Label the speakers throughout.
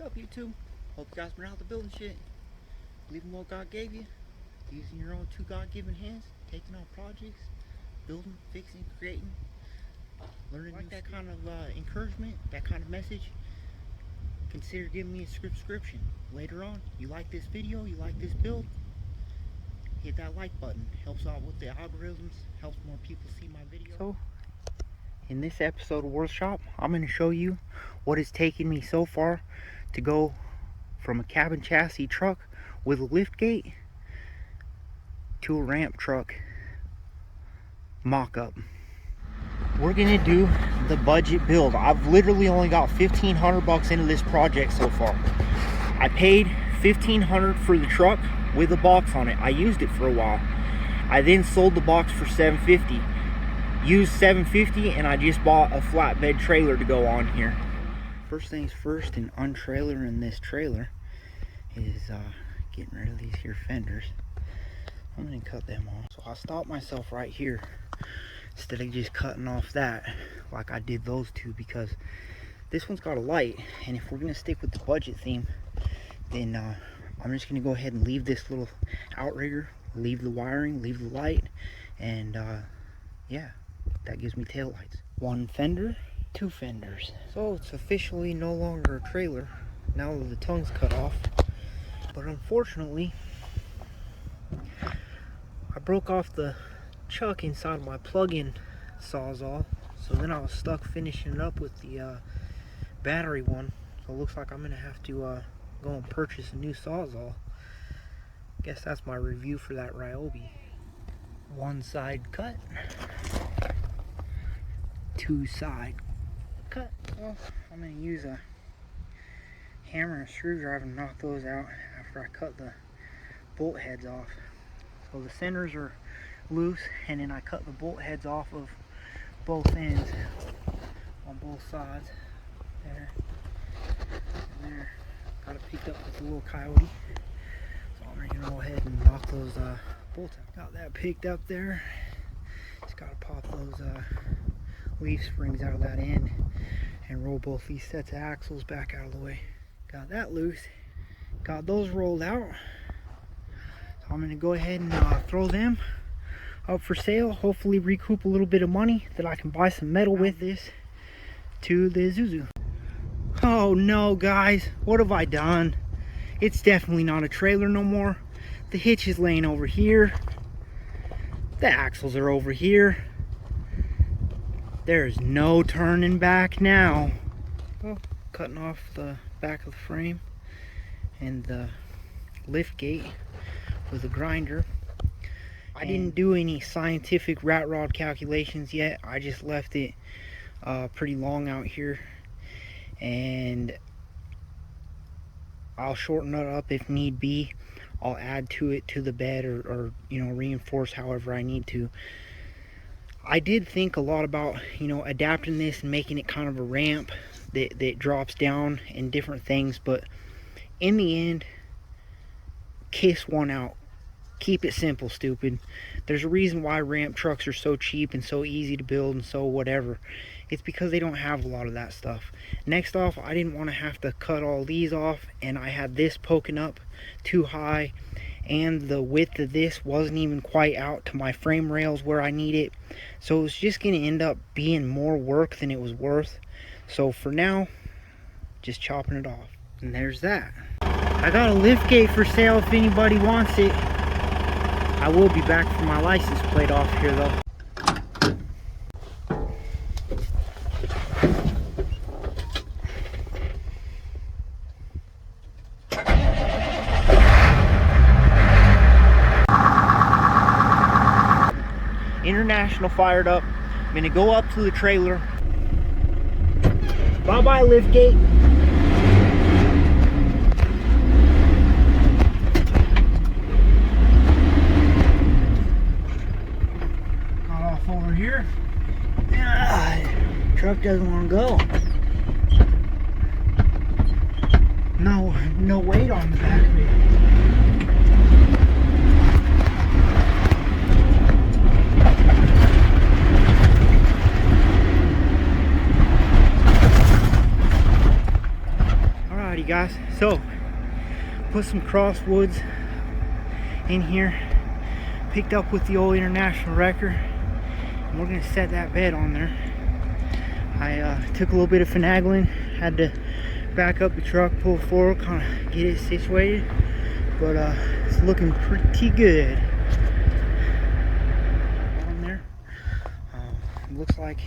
Speaker 1: What's up, YouTube? Hope you guys been out the building shit. Believing what God gave you, using your own two God-given hands, taking on projects, building, fixing, creating, learning like that kind of encouragement, that kind of message. Consider giving me a subscription. Later on, you like this video, you like this build, hit that like button. Helps out with the algorithms, helps more people see my video. So, in this episode of Workshop, I'm going to show you what it's taken me so far to go from a cabin chassis truck with a lift gate to a ramp truck mock-up. We're gonna do the budget build. I've literally only got $1,500 into this project so far. I paid $1,500 for the truck with a box on it. I used it for a while. I then sold the box for $750. Used $750 and I just bought a flatbed trailer to go on here. First things first, in untrailering this trailer is getting rid of these here fenders. I'm gonna cut them off. So I stopped myself right here instead of just cutting off that like I did those two, because this one's got a light, and if we're gonna stick with the budget theme, then I'm just gonna go ahead and leave this little outrigger, leave the wiring, leave the light, and yeah, that gives me tail lights. One fender, two fenders. So it's officially no longer a trailer now that the tongue's cut off. But unfortunately, I broke off the chuck inside of my plug-in Sawzall, so then I was stuck finishing it up with the battery one. So it looks like I'm gonna have to go and purchase a new Sawzall. Guess that's my review for that Ryobi. One side cut, two side cut. Well, I'm gonna use a hammer and a screwdriver and knock those out after I cut the bolt heads off. So the centers are loose, and then I cut the bolt heads off of both ends on both sides. There and there. Got it picked up with a little coyote. So I'm gonna go ahead and knock those bolts out. Got that picked up there. Just gotta pop those leaf springs out of that end and roll both these sets of axles back out of the way. Got that loose. Got those rolled out. So I'm going to go ahead and throw them up for sale. Hopefully recoup a little bit of money that I can buy some metal with this to the Isuzu. Oh no, guys, what have I done? It's definitely not a trailer no more. The hitch is laying over here. The axles are over here. There's no turning back now. Well, cutting off the back of the frame and the lift gate with a grinder. I didn't do any scientific rat rod calculations yet. I just left it pretty long out here, and I'll shorten it up if need be. I'll add to it to the bed, or you know, reinforce however I need to. I did think a lot about, you know, adapting this and making it kind of a ramp that drops down and different things, but in the end, kiss one out. Keep it simple, stupid. There's a reason why ramp trucks are so cheap and so easy to build and so whatever. It's because they don't have a lot of that stuff. Next off, I didn't want to have to cut all these off, and I had this poking up too high, and the width of this wasn't even quite out to my frame rails where I need it. So it was just going to end up being more work than it was worth. So for now, just chopping it off. And there's that. I got a lift gate for sale if anybody wants it. I will be back for my license plate off here though. International fired up. I'm gonna go up to the trailer. Bye bye lift gate. Got off over here. Truck doesn't want to go. No weight on the back of it. Alrighty guys, so put some crosswoods in here, picked up with the old International Wrecker, and we're gonna set that bed on there. I took a little bit of finagling, had to back up the truck, pull forward, kind of get it situated, but it's looking pretty good on there. Looks like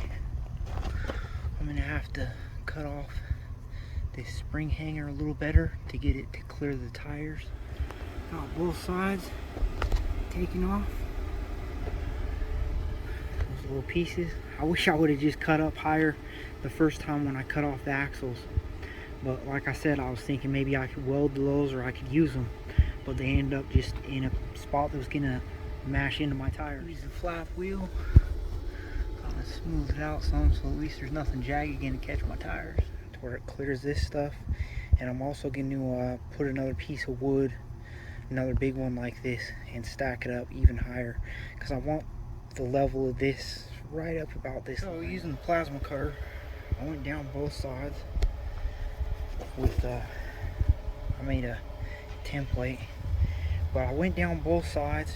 Speaker 1: I'm gonna have to cut off this spring hanger a little better to get it to clear the tires. Got both sides taken off. Those little pieces. I wish I would have just cut up higher the first time when I cut off the axles. But like I said, I was thinking maybe I could weld those or I could use them. But they ended up just in a spot that was gonna mash into my tires. Use the flap wheel. Kind of smooth it out some so at least there's nothing jagged gonna catch my tires. To where it clears this stuff. And I'm also going to put another piece of wood, another big one like this, and stack it up even higher because I want the level of this right up about this. So using the plasma cutter, I went down both sides with I made a template, but I went down both sides,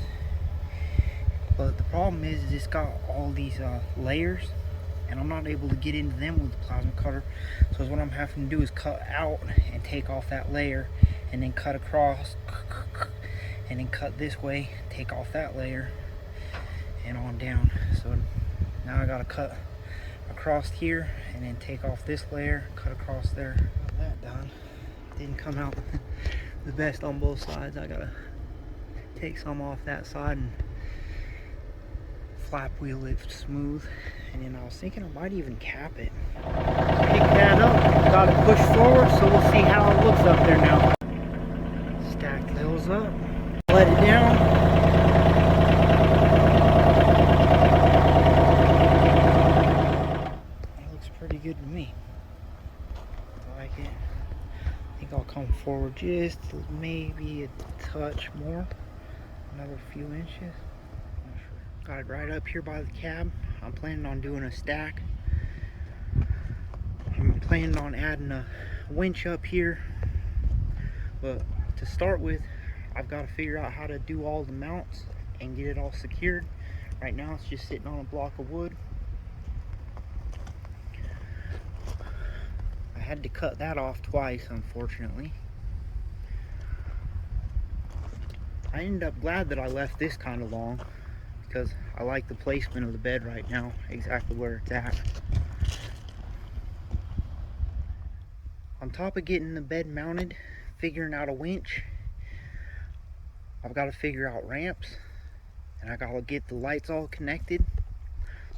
Speaker 1: but the problem is it's got all these layers and I'm not able to get into them with the plasma cutter. So what I'm having to do is cut out and take off that layer and then cut across and then cut this way, take off that layer and on down. So now I gotta cut across here and then take off this layer, cut across there. Got that done. Didn't come out the best on both sides. I gotta take some off that side and flap wheel it smooth, and then I was thinking I might even cap it. Pick that up, got it pushed forward, so we'll see how it looks up there now. Stack those up, let it down. It looks pretty good to me. I like it. I think I'll come forward just maybe a touch more, another few inches. Got it right up here by the cab. I'm planning on doing a stack. I'm planning on adding a winch up here. But to start with, I've got to figure out how to do all the mounts and get it all secured. Right now it's just sitting on a block of wood. I had to cut that off twice, unfortunately. I ended up glad that I left this kind of long, because I like the placement of the bed right now, exactly where it's at. On top of getting the bed mounted, figuring out a winch, I've got to figure out ramps, and I got to get the lights all connected.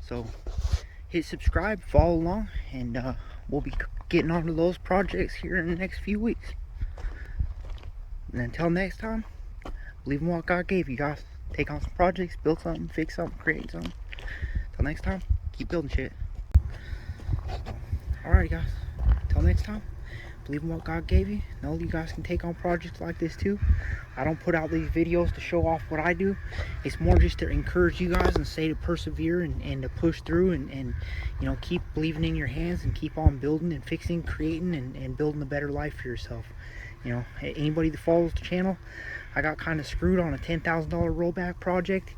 Speaker 1: So hit subscribe, follow along, and we'll be getting onto those projects here in the next few weeks. And until next time, believe in what God gave you guys. Take on some projects, build something, fix something, create something. Till next time, keep building shit. Alrighty guys, till next time, believe in what God gave you. Know you guys can take on projects like this too. I don't put out these videos to show off what I do. It's more just to encourage you guys and say to persevere and to push through and you know, keep believing in your hands and keep on building and fixing, creating and building a better life for yourself. You know, anybody that follows the channel, I got kind of screwed on a $10,000 rollback project,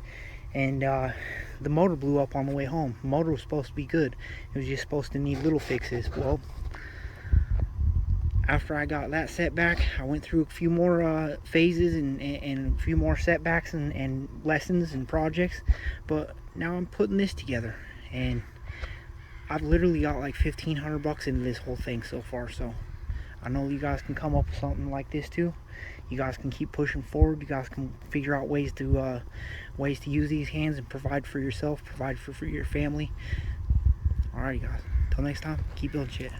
Speaker 1: and the motor blew up on the way home. The motor was supposed to be good. It was just supposed to need little fixes. Well, after I got that setback, I went through a few more phases and a few more setbacks and lessons and projects, but now I'm putting this together, and I've literally got like $1,500 into this whole thing so far. So I know you guys can come up with something like this too. You guys can keep pushing forward. You guys can figure out ways to use these hands and provide for yourself, provide for your family. Alright guys, till next time, keep building shit.